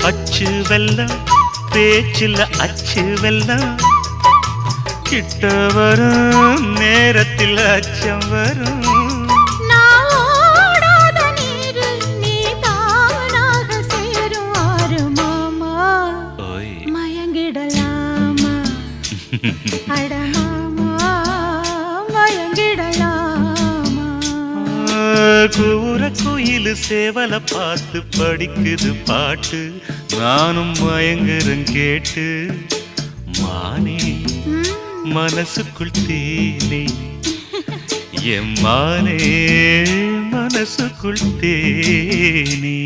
அச்சு வெல்லம் பேச்சில் அச்சு வெல்லம் கிட்ட வரும் நேரத்தில் அச்சம் வரும் கூற குயிலு சேவல பார்த்து படிக்குது பாட்டு நானும் மயங்குறேன் கேட்டு மானே மனசுக்குள் தேனே என் மானே மனசுக்குள் தேனே